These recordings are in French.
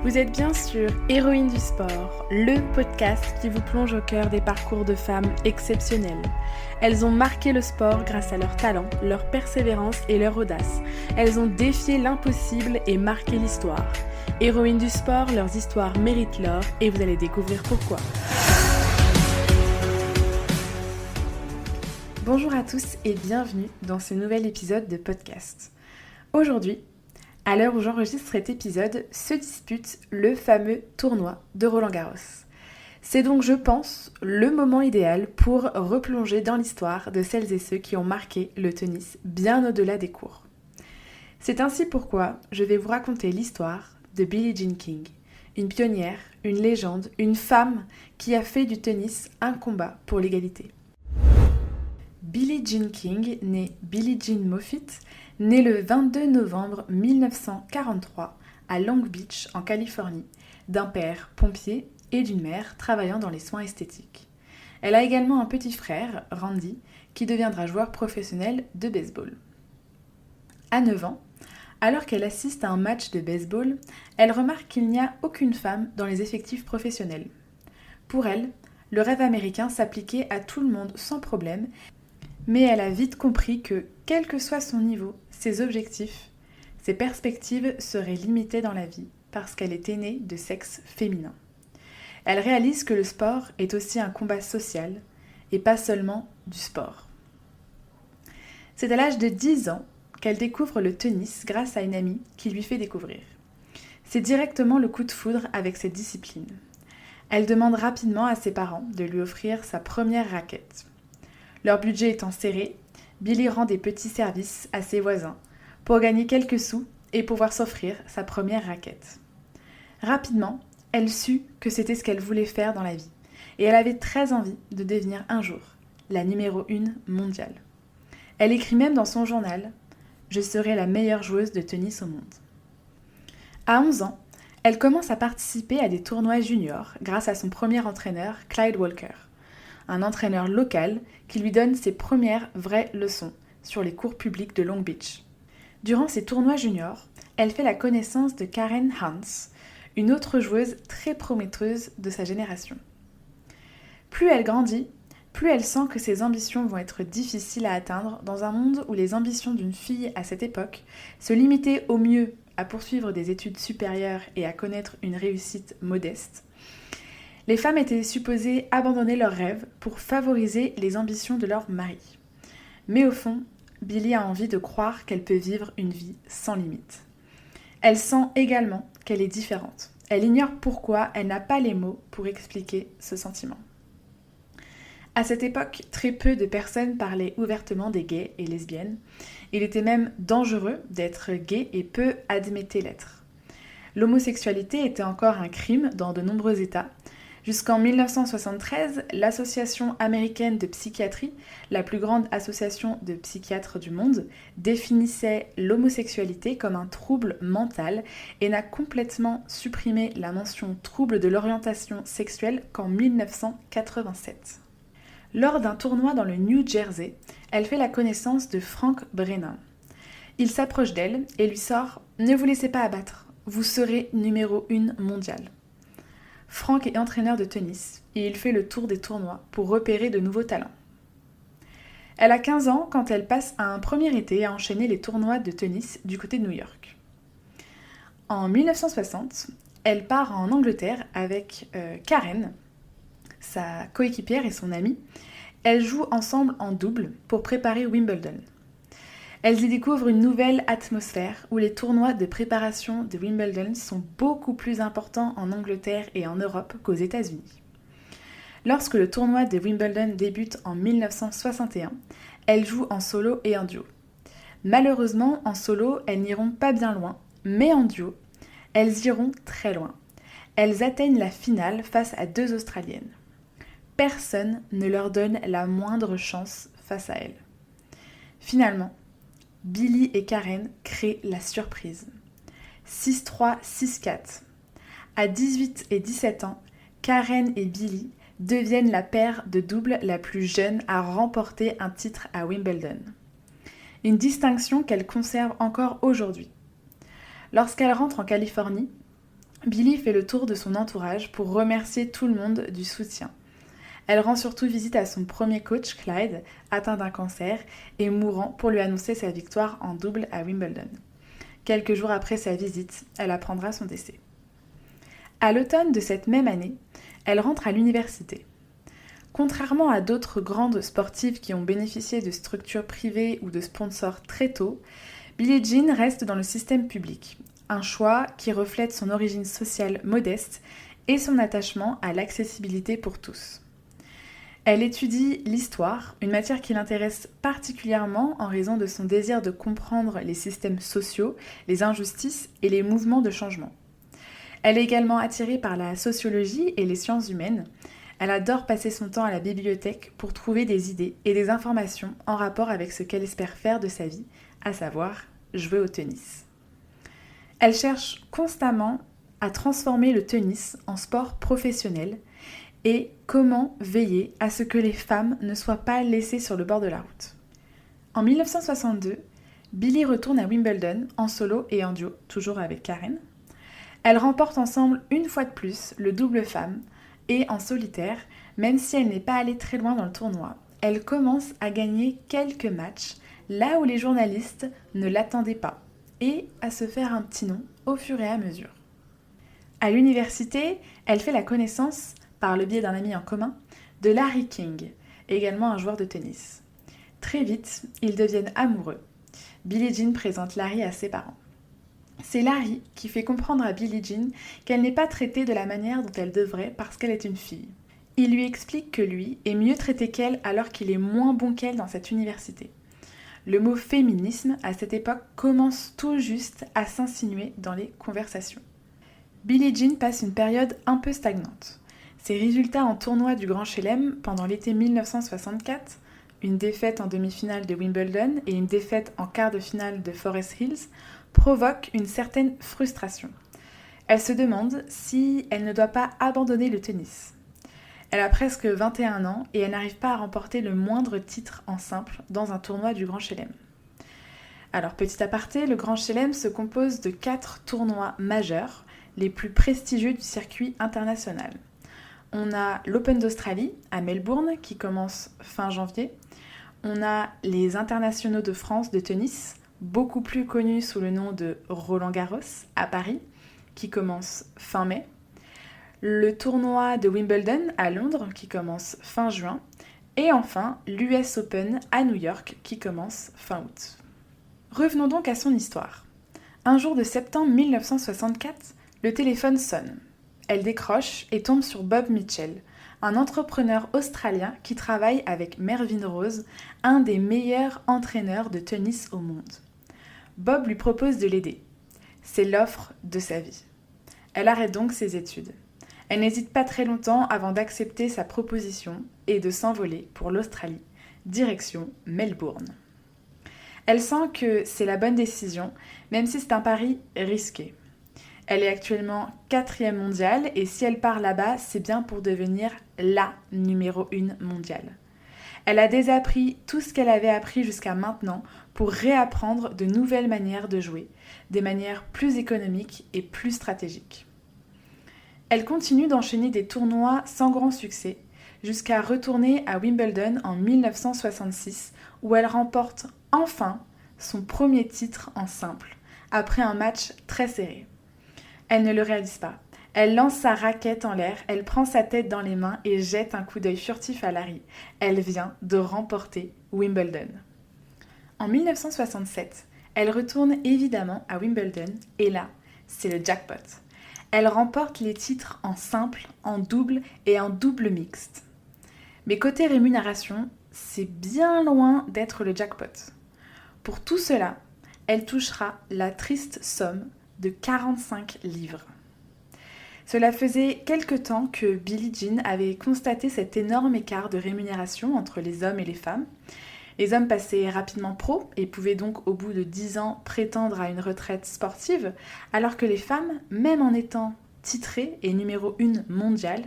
Vous êtes bien sûr Héroïnes du sport, le podcast qui vous plonge au cœur des parcours de femmes exceptionnelles. Elles ont marqué le sport grâce à leur talent, leur persévérance et leur audace. Elles ont défié l'impossible et marqué l'histoire. Héroïnes du sport, leurs histoires méritent l'or et vous allez découvrir pourquoi. Bonjour à tous et bienvenue dans ce nouvel épisode de podcast. Aujourd'hui, à l'heure où j'enregistre cet épisode, se dispute le fameux tournoi de Roland-Garros. C'est donc, je pense, le moment idéal pour replonger dans l'histoire de celles et ceux qui ont marqué le tennis bien au-delà des cours. C'est ainsi pourquoi je vais vous raconter l'histoire de Billie Jean King, une pionnière, une légende, une femme qui a fait du tennis un combat pour l'égalité. Billie Jean King, née Billie Jean Moffitt, née le 22 novembre 1943 à Long Beach, en Californie, d'un père pompier et d'une mère travaillant dans les soins esthétiques. Elle a également un petit frère, Randy, qui deviendra joueur professionnel de baseball. À 9 ans, alors qu'elle assiste à un match de baseball, elle remarque qu'il n'y a aucune femme dans les effectifs professionnels. Pour elle, le rêve américain s'appliquait à tout le monde sans problème, mais elle a vite compris que, quel que soit son niveau, ses objectifs, ses perspectives seraient limitées dans la vie parce qu'elle était née de sexe féminin. Elle réalise que le sport est aussi un combat social et pas seulement du sport. C'est à l'âge de 10 ans qu'elle découvre le tennis grâce à une amie qui lui fait découvrir. C'est directement le coup de foudre avec cette discipline. Elle demande rapidement à ses parents de lui offrir sa première raquette. Leur budget étant serré, Billie rend des petits services à ses voisins pour gagner quelques sous et pouvoir s'offrir sa première raquette. Rapidement, elle sut que c'était ce qu'elle voulait faire dans la vie et elle avait très envie de devenir un jour la numéro 1 mondiale. Elle écrit même dans son journal « Je serai la meilleure joueuse de tennis au monde ». À 11 ans, elle commence à participer à des tournois juniors grâce à son premier entraîneur, Clyde Walker, un entraîneur local qui lui donne ses premières vraies leçons sur les cours publics de Long Beach. Durant ces tournois juniors, elle fait la connaissance de Karen Hans, une autre joueuse très prometteuse de sa génération. Plus elle grandit, plus elle sent que ses ambitions vont être difficiles à atteindre dans un monde où les ambitions d'une fille à cette époque se limitaient au mieux à poursuivre des études supérieures et à connaître une réussite modeste. Les femmes étaient supposées abandonner leurs rêves pour favoriser les ambitions de leur mari. Mais au fond, Billie a envie de croire qu'elle peut vivre une vie sans limite. Elle sent également qu'elle est différente. Elle ignore pourquoi elle n'a pas les mots pour expliquer ce sentiment. À cette époque, très peu de personnes parlaient ouvertement des gays et lesbiennes. Il était même dangereux d'être gay et peu admettaient l'être. L'homosexualité était encore un crime dans de nombreux États. Jusqu'en 1973, l'Association américaine de psychiatrie, la plus grande association de psychiatres du monde, définissait l'homosexualité comme un trouble mental et n'a complètement supprimé la mention trouble de l'orientation sexuelle qu'en 1987. Lors d'un tournoi dans le New Jersey, elle fait la connaissance de Frank Brennan. Il s'approche d'elle et lui sort « Ne vous laissez pas abattre, vous serez numéro 1 mondiale ». Frank est entraîneur de tennis et il fait le tour des tournois pour repérer de nouveaux talents. Elle a 15 ans quand elle passe un premier été à enchaîner les tournois de tennis du côté de New York. En 1960, elle part en Angleterre avec Karen, sa coéquipière et son amie. Elles jouent ensemble en double pour préparer Wimbledon. Elles y découvrent une nouvelle atmosphère où les tournois de préparation de Wimbledon sont beaucoup plus importants en Angleterre et en Europe qu'aux États-Unis. Lorsque le tournoi de Wimbledon débute en 1961, elles jouent en solo et en duo. Malheureusement, en solo, elles n'iront pas bien loin, mais en duo, elles iront très loin. Elles atteignent la finale face à 2 Australiennes. Personne ne leur donne la moindre chance face à elles. Finalement, Billie et Karen créent la surprise. 6-3, 6-4. À 18 et 17 ans, Karen et Billie deviennent la paire de double la plus jeune à remporter un titre à Wimbledon. Une distinction qu'elles conservent encore aujourd'hui. Lorsqu'elles rentrent en Californie, Billie fait le tour de son entourage pour remercier tout le monde du soutien. Elle rend surtout visite à son premier coach, Clyde, atteint d'un cancer et mourant pour lui annoncer sa victoire en double à Wimbledon. Quelques jours après sa visite, elle apprendra son décès. À l'automne de cette même année, elle rentre à l'université. Contrairement à d'autres grandes sportives qui ont bénéficié de structures privées ou de sponsors très tôt, Billie Jean reste dans le système public, un choix qui reflète son origine sociale modeste et son attachement à l'accessibilité pour tous. Elle étudie l'histoire, une matière qui l'intéresse particulièrement en raison de son désir de comprendre les systèmes sociaux, les injustices et les mouvements de changement. Elle est également attirée par la sociologie et les sciences humaines. Elle adore passer son temps à la bibliothèque pour trouver des idées et des informations en rapport avec ce qu'elle espère faire de sa vie, à savoir jouer au tennis. Elle cherche constamment à transformer le tennis en sport professionnel et comment veiller à ce que les femmes ne soient pas laissées sur le bord de la route. En 1962, Billie retourne à Wimbledon en solo et en duo, toujours avec Karen. Elles remportent ensemble une fois de plus le double femme et en solitaire, même si elle n'est pas allée très loin dans le tournoi, elle commence à gagner quelques matchs là où les journalistes ne l'attendaient pas et à se faire un petit nom au fur et à mesure. À l'université, elle fait la connaissance, par le biais d'un ami en commun, de Larry King, également un joueur de tennis. Très vite, ils deviennent amoureux. Billie Jean présente Larry à ses parents. C'est Larry qui fait comprendre à Billie Jean qu'elle n'est pas traitée de la manière dont elle devrait parce qu'elle est une fille. Il lui explique que lui est mieux traité qu'elle alors qu'il est moins bon qu'elle dans cette université. Le mot féminisme, à cette époque, commence tout juste à s'insinuer dans les conversations. Billie Jean passe une période un peu stagnante. Ses résultats en tournoi du Grand Chelem pendant l'été 1964, une défaite en demi-finale de Wimbledon et une défaite en quart de finale de Forest Hills, provoquent une certaine frustration. Elle se demande si elle ne doit pas abandonner le tennis. Elle a presque 21 ans et elle n'arrive pas à remporter le moindre titre en simple dans un tournoi du Grand Chelem. Alors, petit aparté, le Grand Chelem se compose de 4 tournois majeurs, les plus prestigieux du circuit international. On a l'Open d'Australie à Melbourne qui commence fin janvier. On a les internationaux de France de tennis, beaucoup plus connus sous le nom de Roland-Garros à Paris, qui commence fin mai. Le tournoi de Wimbledon à Londres qui commence fin juin. Et enfin, l'US Open à New York qui commence fin août. Revenons donc à son histoire. Un jour de septembre 1964, le téléphone sonne. Elle décroche et tombe sur Bob Mitchell, un entrepreneur australien qui travaille avec Mervyn Rose, un des meilleurs entraîneurs de tennis au monde. Bob lui propose de l'aider. C'est l'offre de sa vie. Elle arrête donc ses études. Elle n'hésite pas très longtemps avant d'accepter sa proposition et de s'envoler pour l'Australie, direction Melbourne. Elle sent que c'est la bonne décision, même si c'est un pari risqué. Elle est actuellement 4e mondiale et si elle part là-bas, c'est bien pour devenir la numéro 1 mondiale. Elle a désappris tout ce qu'elle avait appris jusqu'à maintenant pour réapprendre de nouvelles manières de jouer, des manières plus économiques et plus stratégiques. Elle continue d'enchaîner des tournois sans grand succès, jusqu'à retourner à Wimbledon en 1966, où elle remporte enfin son premier titre en simple, après un match très serré. Elle ne le réalise pas. Elle lance sa raquette en l'air, elle prend sa tête dans les mains et jette un coup d'œil furtif à Larry. Elle vient de remporter Wimbledon. En 1967, elle retourne évidemment à Wimbledon et là, c'est le jackpot. Elle remporte les titres en simple, en double et en double mixte. Mais côté rémunération, c'est bien loin d'être le jackpot. Pour tout cela, elle touchera la triste somme de 45 livres. Cela faisait quelque temps que Billie Jean avait constaté cet énorme écart de rémunération entre les hommes et les femmes. Les hommes passaient rapidement pro et pouvaient donc au bout de 10 ans prétendre à une retraite sportive, alors que les femmes, même en étant titrées et numéro 1 mondiale,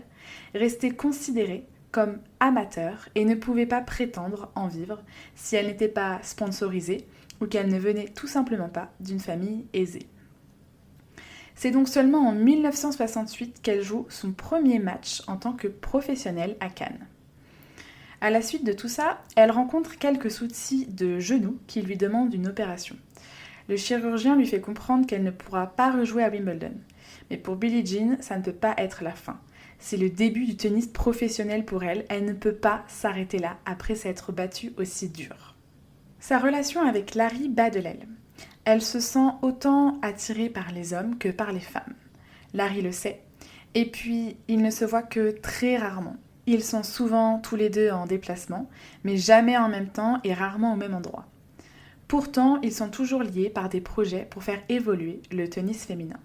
restaient considérées comme amateurs et ne pouvaient pas prétendre en vivre si elles n'étaient pas sponsorisées ou qu'elles ne venaient tout simplement pas d'une famille aisée. C'est donc seulement en 1968 qu'elle joue son premier match en tant que professionnelle à Cannes. À la suite de tout ça, elle rencontre quelques soucis de genoux qui lui demandent une opération. Le chirurgien lui fait comprendre qu'elle ne pourra pas rejouer à Wimbledon. Mais pour Billie Jean, ça ne peut pas être la fin. C'est le début du tennis professionnel pour elle. Elle ne peut pas s'arrêter là après s'être battue aussi dur. Sa relation avec Larry bat de l'aile. Elle se sent autant attirée par les hommes que par les femmes. Larry le sait. Et puis, ils ne se voient que très rarement. Ils sont souvent tous les deux en déplacement, mais jamais en même temps et rarement au même endroit. Pourtant, ils sont toujours liés par des projets pour faire évoluer le tennis féminin.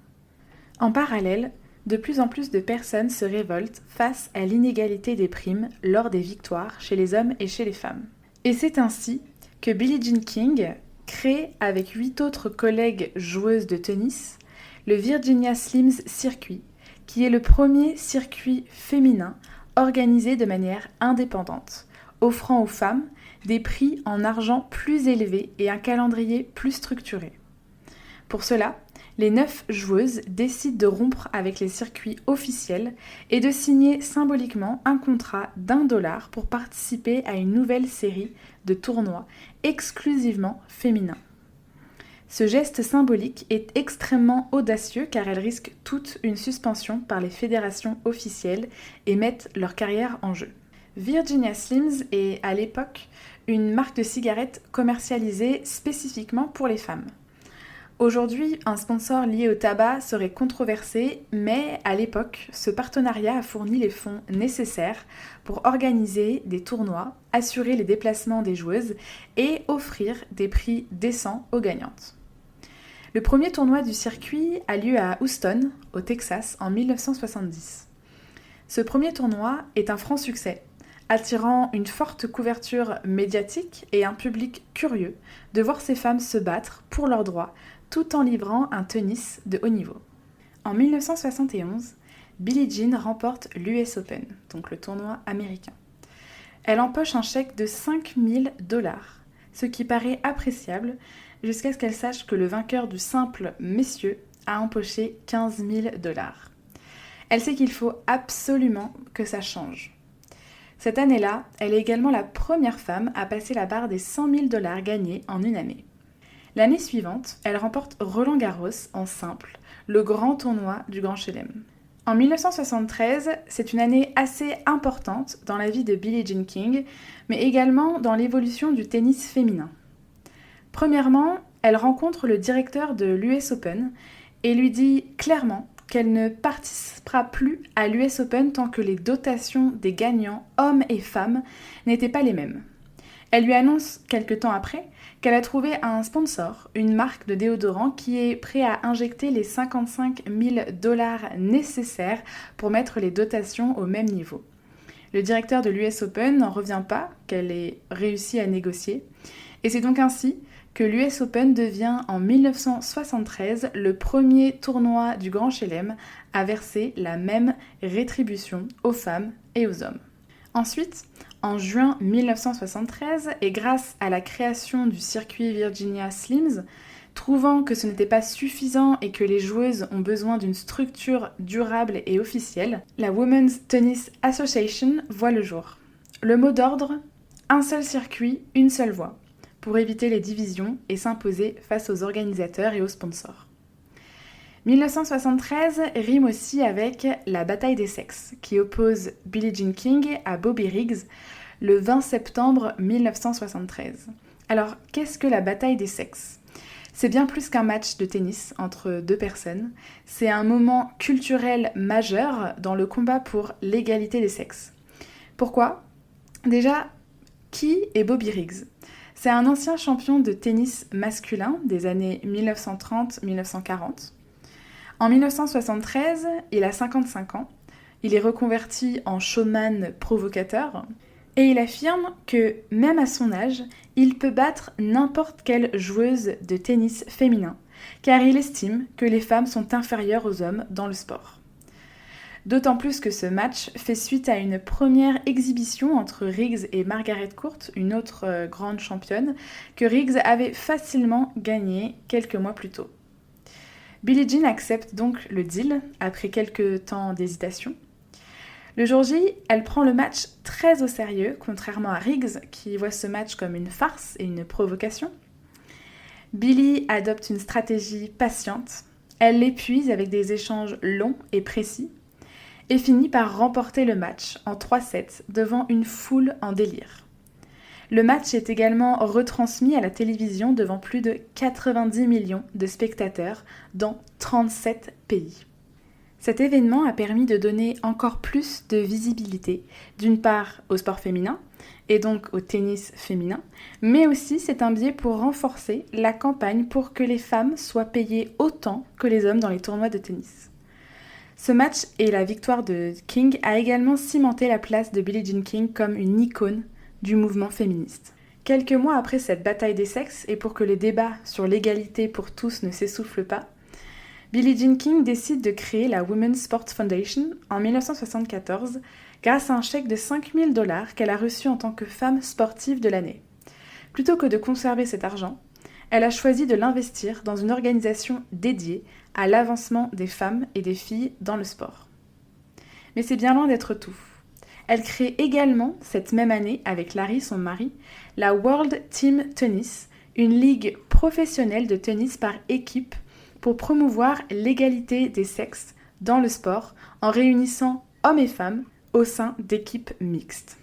En parallèle, de plus en plus de personnes se révoltent face à l'inégalité des primes lors des victoires chez les hommes et chez les femmes. Et c'est ainsi que Billie Jean King crée, avec 8 autres collègues joueuses de tennis, le Virginia Slims Circuit, qui est le premier circuit féminin organisé de manière indépendante, offrant aux femmes des prix en argent plus élevés et un calendrier plus structuré. Pour cela, les 9 joueuses décident de rompre avec les circuits officiels et de signer symboliquement un contrat d'$1 pour participer à une nouvelle série de tournois exclusivement féminins. Ce geste symbolique est extrêmement audacieux car elles risquent toute une suspension par les fédérations officielles et mettent leur carrière en jeu. Virginia Slims est à l'époque une marque de cigarettes commercialisée spécifiquement pour les femmes. Aujourd'hui, un sponsor lié au tabac serait controversé, mais à l'époque, ce partenariat a fourni les fonds nécessaires pour organiser des tournois, assurer les déplacements des joueuses et offrir des prix décents aux gagnantes. Le premier tournoi du circuit a lieu à Houston, au Texas, en 1970. Ce premier tournoi est un franc succès, attirant une forte couverture médiatique et un public curieux de voir ces femmes se battre pour leurs droits, tout en livrant un tennis de haut niveau. En 1971, Billie Jean remporte l'US Open, donc le tournoi américain. Elle empoche un chèque de $5 000, ce qui paraît appréciable, jusqu'à ce qu'elle sache que le vainqueur du simple messieurs a empoché $15 000. Elle sait qu'il faut absolument que ça change. Cette année-là, elle est également la première femme à passer la barre des $100 000 gagnés en une année. L'année suivante, elle remporte Roland-Garros en simple, le grand tournoi du Grand Chelem. En 1973, c'est une année assez importante dans la vie de Billie Jean King, mais également dans l'évolution du tennis féminin. Premièrement, elle rencontre le directeur de l'US Open et lui dit clairement qu'elle ne participera plus à l'US Open tant que les dotations des gagnants, hommes et femmes, n'étaient pas les mêmes. Elle lui annonce quelque temps après qu'elle a trouvé un sponsor, une marque de déodorant qui est prêt à injecter les $55 000 nécessaires pour mettre les dotations au même niveau. Le directeur de l'US Open n'en revient pas qu'elle ait réussi à négocier, et c'est donc ainsi que l'US Open devient en 1973 le premier tournoi du Grand Chelem à verser la même rétribution aux femmes et aux hommes. Ensuite, en juin 1973, et grâce à la création du circuit Virginia Slims, trouvant que ce n'était pas suffisant et que les joueuses ont besoin d'une structure durable et officielle, la Women's Tennis Association voit le jour. Le mot d'ordre, un seul circuit, une seule voix, pour éviter les divisions et s'imposer face aux organisateurs et aux sponsors. 1973 rime aussi avec la bataille des sexes, qui oppose Billie Jean King à Bobby Riggs le 20 septembre 1973. Alors, qu'est-ce que la bataille des sexes ? C'est bien plus qu'un match de tennis entre deux personnes, c'est un moment culturel majeur dans le combat pour l'égalité des sexes. Pourquoi ? Déjà, qui est Bobby Riggs ? C'est un ancien champion de tennis masculin des années 1930-1940. En 1973, il a 55 ans, il est reconverti en showman provocateur et il affirme que même à son âge, il peut battre n'importe quelle joueuse de tennis féminin, car il estime que les femmes sont inférieures aux hommes dans le sport. D'autant plus que ce match fait suite à une première exhibition entre Riggs et Margaret Court, une autre grande championne, que Riggs avait facilement gagnée quelques mois plus tôt. Billie Jean accepte donc le deal après quelques temps d'hésitation. Le jour J, elle prend le match très au sérieux, contrairement à Riggs qui voit ce match comme une farce et une provocation. Billie adopte une stratégie patiente, elle l'épuise avec des échanges longs et précis et finit par remporter le match en 3-7 devant une foule en délire. Le match est également retransmis à la télévision devant plus de 90 millions de spectateurs dans 37 pays. Cet événement a permis de donner encore plus de visibilité, d'une part au sport féminin, et donc au tennis féminin, mais aussi c'est un biais pour renforcer la campagne pour que les femmes soient payées autant que les hommes dans les tournois de tennis. Ce match et la victoire de King a également cimenté la place de Billie Jean King comme une icône du mouvement féministe. Quelques mois après cette bataille des sexes, et pour que les débats sur l'égalité pour tous ne s'essoufflent pas, Billie Jean King décide de créer la Women's Sports Foundation en 1974 grâce à un chèque de $5 000 qu'elle a reçu en tant que femme sportive de l'année. Plutôt que de conserver cet argent, elle a choisi de l'investir dans une organisation dédiée à l'avancement des femmes et des filles dans le sport. Mais c'est bien loin d'être tout. Elle crée également, cette même année, avec Larry, son mari, la World Team Tennis, une ligue professionnelle de tennis par équipe pour promouvoir l'égalité des sexes dans le sport en réunissant hommes et femmes au sein d'équipes mixtes.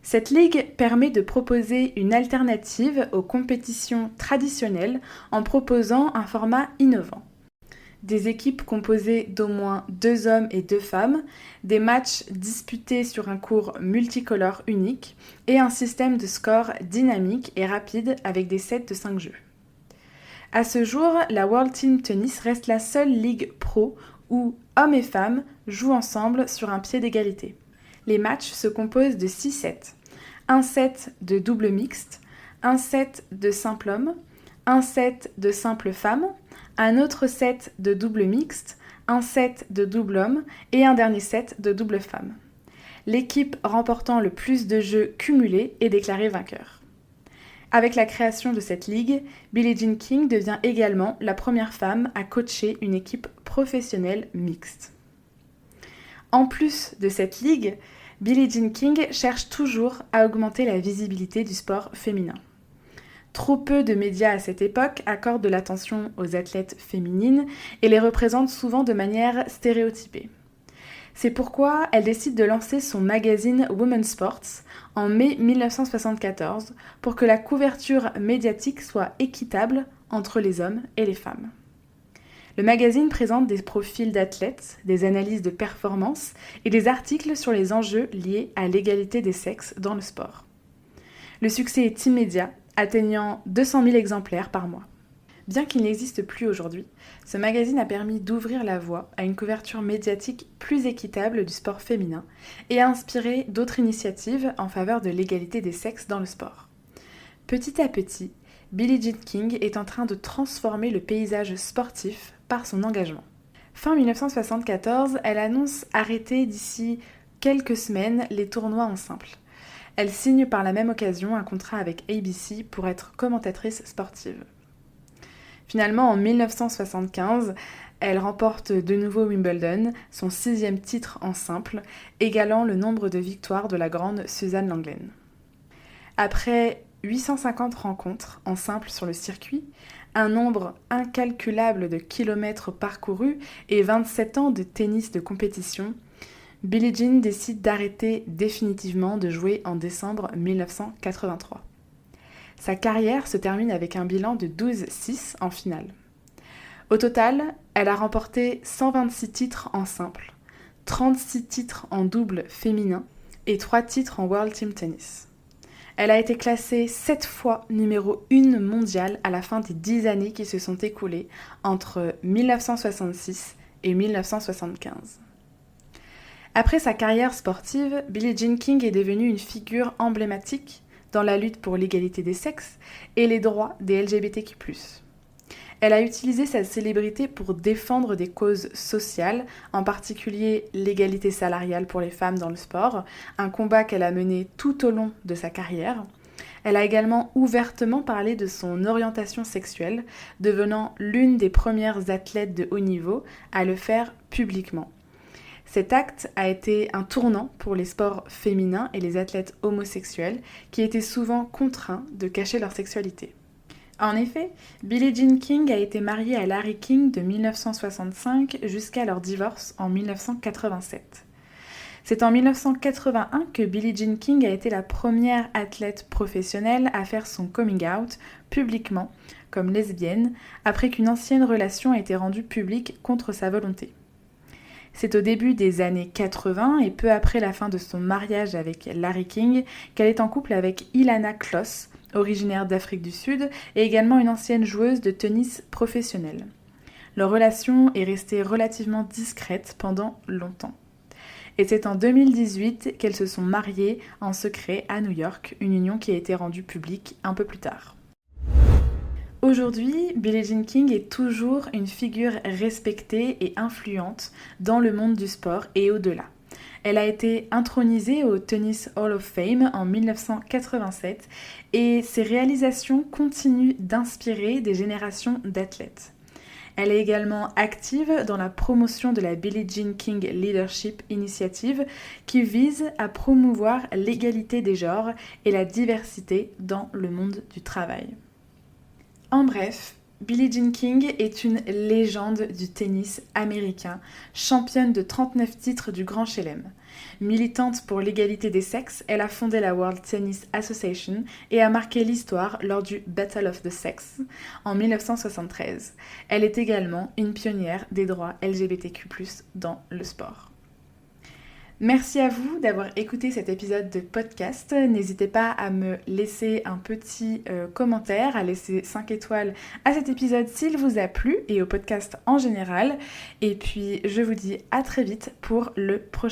Cette ligue permet de proposer une alternative aux compétitions traditionnelles en proposant un format innovant. Des équipes composées d'au moins 2 hommes et 2 femmes, des matchs disputés sur un court multicolore unique et un système de score dynamique et rapide avec des sets de 5 jeux. À ce jour, la World Team Tennis reste la seule ligue pro où hommes et femmes jouent ensemble sur un pied d'égalité. Les matchs se composent de 6 sets. Un set de double mixte, un set de simple homme, un set de simple femme, un autre set de double mixte, un set de double homme et un dernier set de double femme. L'équipe remportant le plus de jeux cumulés est déclarée vainqueur. Avec la création de cette ligue, Billie Jean King devient également la première femme à coacher une équipe professionnelle mixte. En plus de cette ligue, Billie Jean King cherche toujours à augmenter la visibilité du sport féminin. Trop peu de médias à cette époque accordent de l'attention aux athlètes féminines et les représentent souvent de manière stéréotypée. C'est pourquoi elle décide de lancer son magazine Women's Sports en mai 1974 pour que la couverture médiatique soit équitable entre les hommes et les femmes. Le magazine présente des profils d'athlètes, des analyses de performance et des articles sur les enjeux liés à l'égalité des sexes dans le sport. Le succès est immédiat, atteignant 200 000 exemplaires par mois. Bien qu'il n'existe plus aujourd'hui, ce magazine a permis d'ouvrir la voie à une couverture médiatique plus équitable du sport féminin et a inspiré d'autres initiatives en faveur de l'égalité des sexes dans le sport. Petit à petit, Billie Jean King est en train de transformer le paysage sportif par son engagement. Fin 1974, elle annonce arrêter d'ici quelques semaines les tournois en simple. Elle signe par la même occasion un contrat avec ABC pour être commentatrice sportive. Finalement, en 1975, elle remporte de nouveau Wimbledon, son 6e titre en simple, égalant le nombre de victoires de la grande Suzanne Lenglen. Après 850 rencontres en simple sur le circuit, un nombre incalculable de kilomètres parcourus et 27 ans de tennis de compétition, Billie Jean décide d'arrêter définitivement de jouer en décembre 1983. Sa carrière se termine avec un bilan de 12-6 en finale. Au total, elle a remporté 126 titres en simple, 36 titres en double féminin et 3 titres en World Team Tennis. Elle a été classée 7 fois numéro 1 mondiale à la fin des 10 années qui se sont écoulées entre 1966 et 1975. Après sa carrière sportive, Billie Jean King est devenue une figure emblématique dans la lutte pour l'égalité des sexes et les droits des LGBTQ+. Elle a utilisé sa célébrité pour défendre des causes sociales, en particulier l'égalité salariale pour les femmes dans le sport, un combat qu'elle a mené tout au long de sa carrière, Elle a également ouvertement parlé de son orientation sexuelle, devenant l'une des premières athlètes de haut niveau à le faire publiquement. Cet acte a été un tournant pour les sports féminins et les athlètes homosexuels qui étaient souvent contraints de cacher leur sexualité. En effet, Billie Jean King a été mariée à Larry King de 1965 jusqu'à leur divorce en 1987. C'est en 1981 que Billie Jean King a été la première athlète professionnelle à faire son coming out publiquement comme lesbienne après qu'une ancienne relation ait été rendue publique contre sa volonté. C'est au début des années 80 et peu après la fin de son mariage avec Larry King qu'elle est en couple avec Ilana Kloss, originaire d'Afrique du Sud et également une ancienne joueuse de tennis professionnelle. Leur relation est restée relativement discrète pendant longtemps. Et c'est en 2018 qu'elles se sont mariées en secret à New York, une union qui a été rendue publique un peu plus tard. Aujourd'hui, Billie Jean King est toujours une figure respectée et influente dans le monde du sport et au-delà. Elle a été intronisée au Tennis Hall of Fame en 1987 et ses réalisations continuent d'inspirer des générations d'athlètes. Elle est également active dans la promotion de la Billie Jean King Leadership Initiative qui vise à promouvoir l'égalité des genres et la diversité dans le monde du travail. En bref, Billie Jean King est une légende du tennis américain, championne de 39 titres du Grand Chelem. Militante pour l'égalité des sexes, elle a fondé la World Tennis Association et a marqué l'histoire lors du Battle of the Sexes en 1973. Elle est également une pionnière des droits LGBTQ+ dans le sport. Merci à vous d'avoir écouté cet épisode de podcast. N'hésitez pas à me laisser un petit commentaire, à laisser 5 étoiles à cet épisode s'il vous a plu et au podcast en général. Et puis je vous dis à très vite pour le prochain.